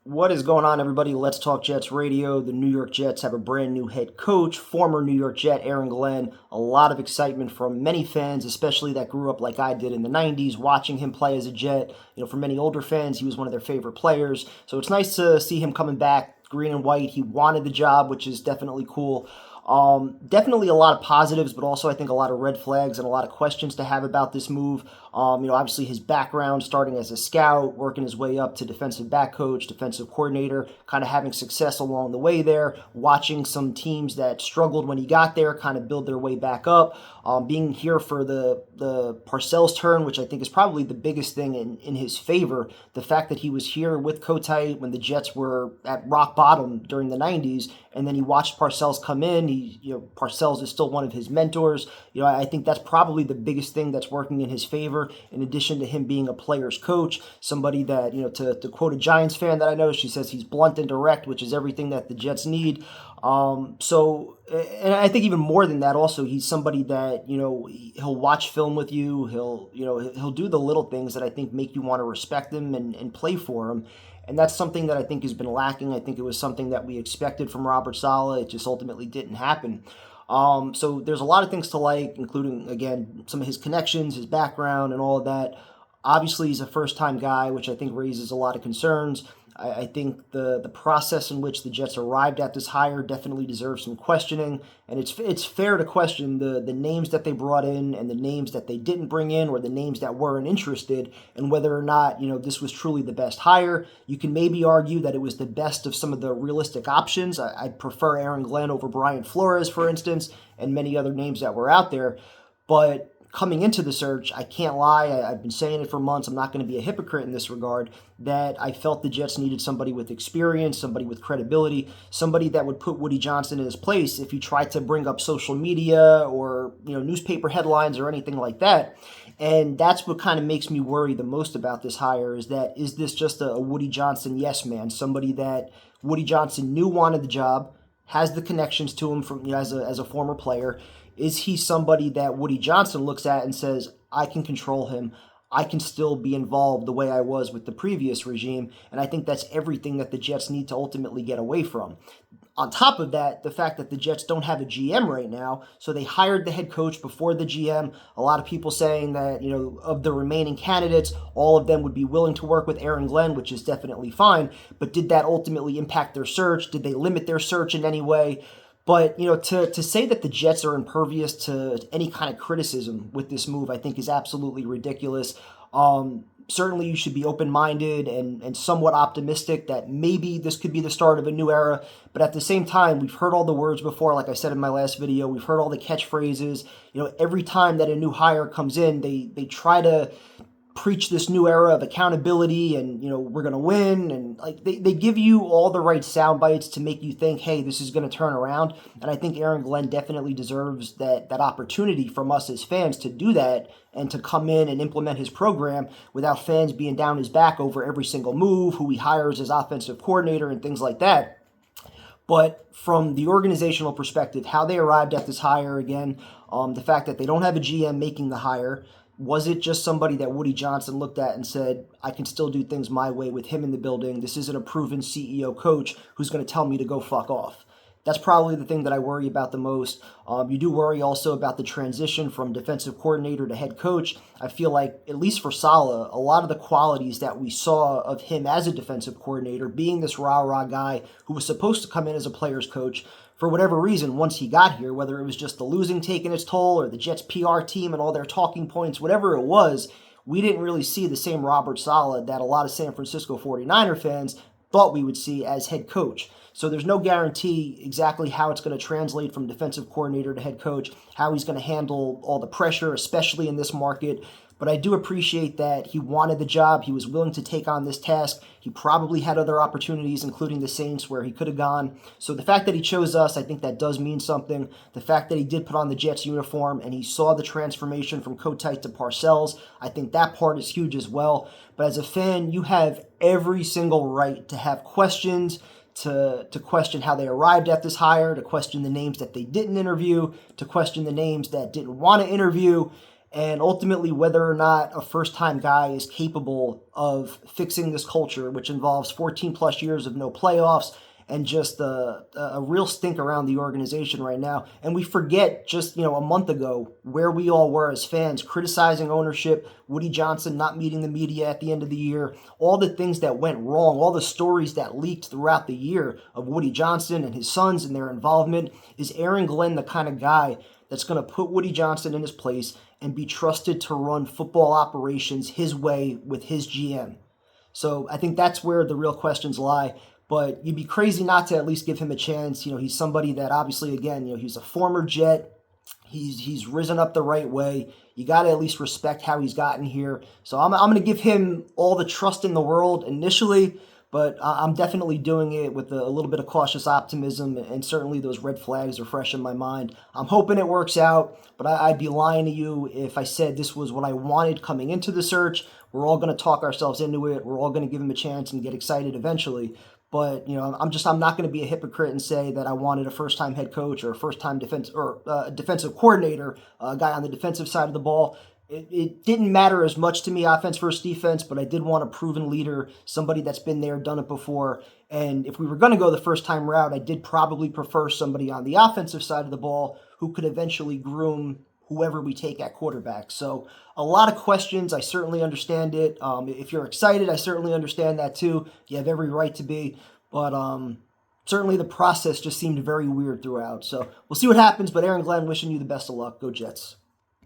What is going on, everybody? Let's Talk Jets Radio. The New York Jets have a brand new head coach, former New York Jet Aaron Glenn. A lot of excitement from many fans, especially that grew up like I did in the 90s, watching him play as a Jet. For many older fans, he was one of their favorite players. So it's nice to see him coming back green and white. He wanted the job, which is definitely cool. Definitely a lot of positives, but also I think a lot of red flags and a lot of questions to have about this move. Obviously his background, starting as a scout, working his way up to defensive back coach, defensive coordinator, kind of having success along the way there, watching some teams that struggled when he got there kind of build their way back up, being here for the Parcells turn, which I think is probably the biggest thing in his favor. The fact that he was here with Kotite when the Jets were at rock bottom during the 90s, and then he watched Parcells come in. Parcells is still one of his mentors. I think that's probably the biggest thing that's working in his favor, in addition to him being a player's coach, somebody that, to quote a Giants fan that I know, she says he's blunt and direct, which is everything that the Jets need. And I think even more than that, also, he's somebody that, he'll watch film with you. He'll do the little things that I think make you want to respect him and play for him. And that's something that I think has been lacking. I think it was something that we expected from Robert Saleh. It just ultimately didn't happen. So there's a lot of things to like, including, again, some of his connections, his background, and all of that. Obviously, he's a first-time guy, which I think raises a lot of concerns. I think the process in which the Jets arrived at this hire definitely deserves some questioning, and it's fair to question the names that they brought in and the names that they didn't bring in, or the names that weren't interested, and whether or not this was truly the best hire. You can maybe argue that it was the best of some of the realistic options. I'd prefer Aaron Glenn over Brian Flores, for instance, and many other names that were out there, but coming into the search, I can't lie, I've been saying it for months, I'm not going to be a hypocrite in this regard, that I felt the Jets needed somebody with experience, somebody with credibility, somebody that would put Woody Johnson in his place if he tried to bring up social media or newspaper headlines or anything like that. And that's what kind of makes me worry the most about this hire, is this just a Woody Johnson yes man, somebody that Woody Johnson knew wanted the job, has the connections to him from as a former player. Is he somebody that Woody Johnson looks at and says, I can control him, I can still be involved the way I was with the previous regime? And I think that's everything that the Jets need to ultimately get away from. On top of that, the fact that the Jets don't have a GM right now, so they hired the head coach before the GM. A lot of people saying that, of the remaining candidates, all of them would be willing to work with Aaron Glenn, which is definitely fine. But did that ultimately impact their search? Did they limit their search in any way? But, to say that the Jets are impervious to any kind of criticism with this move, I think is absolutely ridiculous. Certainly you should be open-minded and somewhat optimistic that maybe this could be the start of a new era. But at the same time, we've heard all the words before, like I said in my last video. We've heard all the catchphrases. Every time that a new hire comes in, they try to preach this new era of accountability and, we're going to win. And they give you all the right sound bites to make you think, hey, this is going to turn around. And I think Aaron Glenn definitely deserves that opportunity from us as fans to do that and to come in and implement his program without fans being down his back over every single move, who he hires as offensive coordinator and things like that. But from the organizational perspective, how they arrived at this hire, again, the fact that they don't have a GM making the hire, was it just somebody that Woody Johnson looked at and said, I can still do things my way with him in the building? This isn't a proven CEO coach who's going to tell me to go fuck off. That's probably the thing that I worry about the most. You do worry also about the transition from defensive coordinator to head coach. I feel like, at least for Saleh, a lot of the qualities that we saw of him as a defensive coordinator, being this rah-rah guy who was supposed to come in as a player's coach, for whatever reason, once he got here, whether it was just the losing taking its toll or the Jets PR team and all their talking points, whatever it was, we didn't really see the same Robert Saleh that a lot of San Francisco 49er fans thought we would see as head coach. So there's no guarantee exactly how it's going to translate from defensive coordinator to head coach, how he's going to handle all the pressure, especially in this market. But I do appreciate that he wanted the job. He was willing to take on this task. He probably had other opportunities, including the Saints, where he could have gone. So the fact that he chose us, I think that does mean something. The fact that he did put on the Jets uniform and he saw the transformation from Kotite to Parcells, I think that part is huge as well. But as a fan, you have every single right to have questions, to question how they arrived at this hire, to question the names that they didn't interview, to question the names that didn't want to interview. and ultimately whether or not a first-time guy is capable of fixing this culture, which involves 14 plus years of no playoffs and just a real stink around the organization right now. And we forget just, a month ago where we all were as fans, criticizing ownership, Woody Johnson not meeting the media at the end of the year, all the things that went wrong, all the stories that leaked throughout the year of Woody Johnson and his sons and their involvement. Is Aaron Glenn the kind of guy that's going to put Woody Johnson in his place and be trusted to run football operations his way with his GM? So I think that's where the real questions lie. But you'd be crazy not to at least give him a chance. He's somebody that obviously, again, he's a former Jet. He's risen up the right way. You got to at least respect how he's gotten here. So I'm going to give him all the trust in the world initially, but I'm definitely doing it with a little bit of cautious optimism, and certainly those red flags are fresh in my mind. I'm hoping it works out, but I'd be lying to you if I said this was what I wanted coming into the search. We're all going to talk ourselves into it. We're all going to give him a chance and get excited eventually. But I'm not going to be a hypocrite and say that I wanted a first-time head coach or a first-time defensive coordinator, a guy on the defensive side of the ball. It didn't matter as much to me, offense versus defense, but I did want a proven leader, somebody that's been there, done it before. And if we were going to go the first-time route, I did probably prefer somebody on the offensive side of the ball who could eventually groom whoever we take at quarterback. So a lot of questions. I certainly understand it. If you're excited, I certainly understand that too. You have every right to be. But certainly the process just seemed very weird throughout. So we'll see what happens. But Aaron Glenn, wishing you the best of luck. Go Jets.